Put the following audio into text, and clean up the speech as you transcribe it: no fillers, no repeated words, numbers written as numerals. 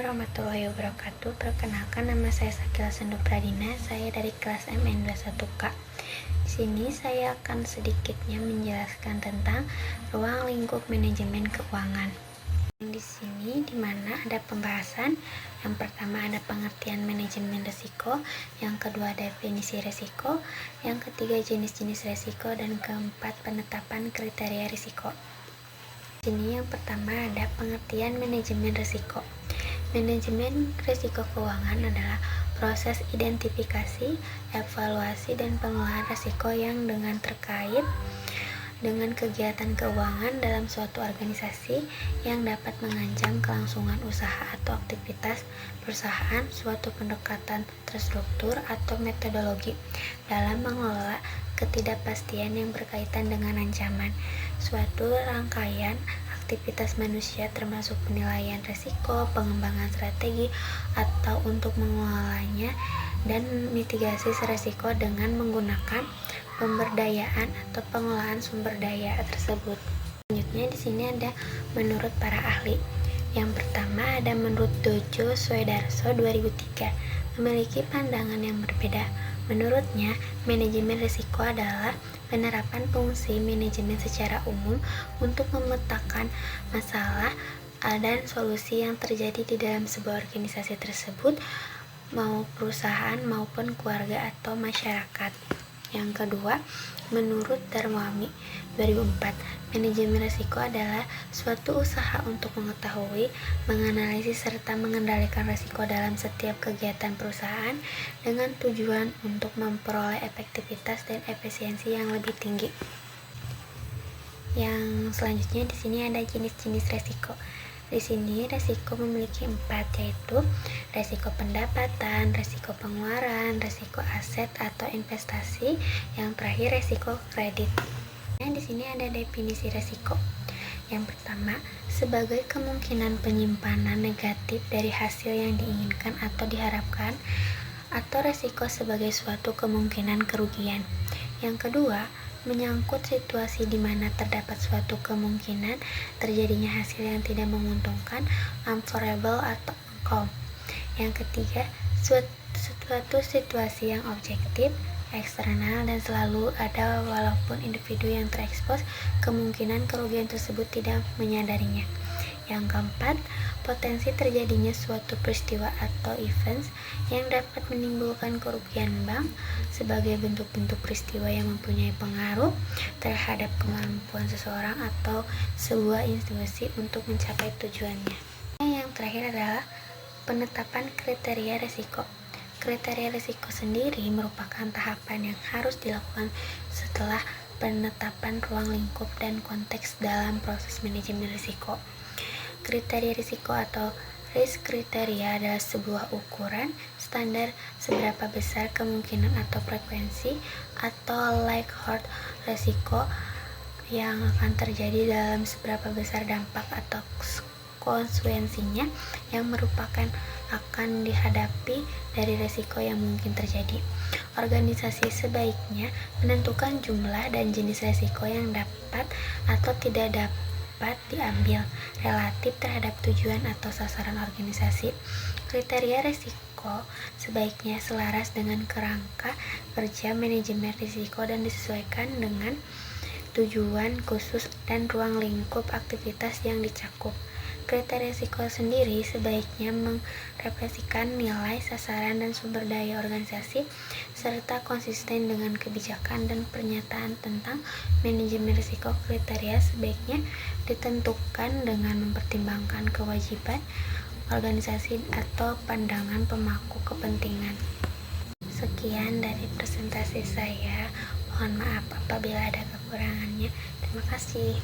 warahmatullahi wabarakatuh. Perkenalkan, nama saya Sakila Sendo Pradina. Saya dari kelas MN21K. Di sini saya akan sedikitnya menjelaskan tentang ruang lingkup manajemen keuangan. Di sini dimana ada pembahasan. Yang pertama ada pengertian manajemen risiko, yang kedua definisi risiko, yang ketiga jenis-jenis risiko, dan keempat penetapan kriteria risiko. Di sini yang pertama ada pengertian manajemen risiko. Manajemen risiko keuangan adalah proses identifikasi, evaluasi, dan pengelolaan risiko yang terkait dengan kegiatan keuangan dalam suatu organisasi yang dapat mengancam kelangsungan usaha atau aktivitas perusahaan. Suatu pendekatan terstruktur atau metodologi dalam mengelola ketidakpastian yang berkaitan dengan ancaman. Suatu rangkaian aktivitas manusia termasuk penilaian risiko, pengembangan strategi atau untuk mengelolanya, dan mitigasi risiko dengan menggunakan pemberdayaan atau pengelolaan sumber daya tersebut. Selanjutnya di sini ada menurut para ahli. Yang pertama ada menurut Dojo Swedarso 2003, memiliki pandangan yang berbeda. Menurutnya, manajemen risiko adalah penerapan fungsi manajemen secara umum untuk memetakan masalah dan solusi yang terjadi di dalam sebuah organisasi tersebut, mau perusahaan maupun keluarga atau masyarakat. Yang kedua, menurut Darwami 2004, manajemen risiko adalah suatu usaha untuk mengetahui, menganalisis, serta mengendalikan risiko dalam setiap kegiatan perusahaan dengan tujuan untuk memperoleh efektivitas dan efisiensi yang lebih tinggi. Yang selanjutnya di sini ada jenis-jenis risiko. Di sini risiko memiliki 4, yaitu risiko pendapatan, risiko pengeluaran, risiko aset atau investasi, yang terakhir risiko kredit. Nah, di sini ada definisi risiko. Yang pertama, sebagai kemungkinan penyimpanan negatif dari hasil yang diinginkan atau diharapkan, atau risiko sebagai suatu kemungkinan kerugian. Yang kedua, menyangkut situasi di mana terdapat suatu kemungkinan terjadinya hasil yang tidak menguntungkan, unfavorable atau uncount. Yang ketiga, suatu situasi yang objektif, eksternal, dan selalu ada walaupun individu yang terekspos kemungkinan kerugian tersebut tidak menyadarinya. Yang keempat, potensi terjadinya suatu peristiwa atau events yang dapat menimbulkan kerugian bank sebagai bentuk-bentuk peristiwa yang mempunyai pengaruh terhadap kemampuan seseorang atau sebuah institusi untuk mencapai tujuannya. Yang terakhir adalah penetapan kriteria risiko. Kriteria risiko sendiri merupakan tahapan yang harus dilakukan setelah penetapan ruang lingkup dan konteks dalam proses manajemen risiko. Kriteria risiko atau risk kriteria adalah sebuah ukuran standar seberapa besar kemungkinan atau frekuensi atau likelihood risiko yang akan terjadi dalam seberapa besar dampak atau konsekuensinya yang merupakan akan dihadapi dari risiko yang mungkin terjadi. Organisasi sebaiknya menentukan jumlah dan jenis risiko yang dapat atau tidak dapat diambil relatif terhadap tujuan atau sasaran organisasi. Kriteria risiko sebaiknya selaras dengan kerangka kerja manajemen risiko dan disesuaikan dengan tujuan khusus dan ruang lingkup aktivitas yang dicakup. Kriteria risiko sendiri sebaiknya merefleksikan nilai, sasaran, dan sumber daya organisasi, serta konsisten dengan kebijakan dan pernyataan tentang manajemen risiko. Kriteria sebaiknya ditentukan dengan mempertimbangkan kewajiban organisasi atau pandangan pemangku kepentingan. Sekian dari presentasi saya. Mohon maaf apabila ada kekurangannya. Terima kasih.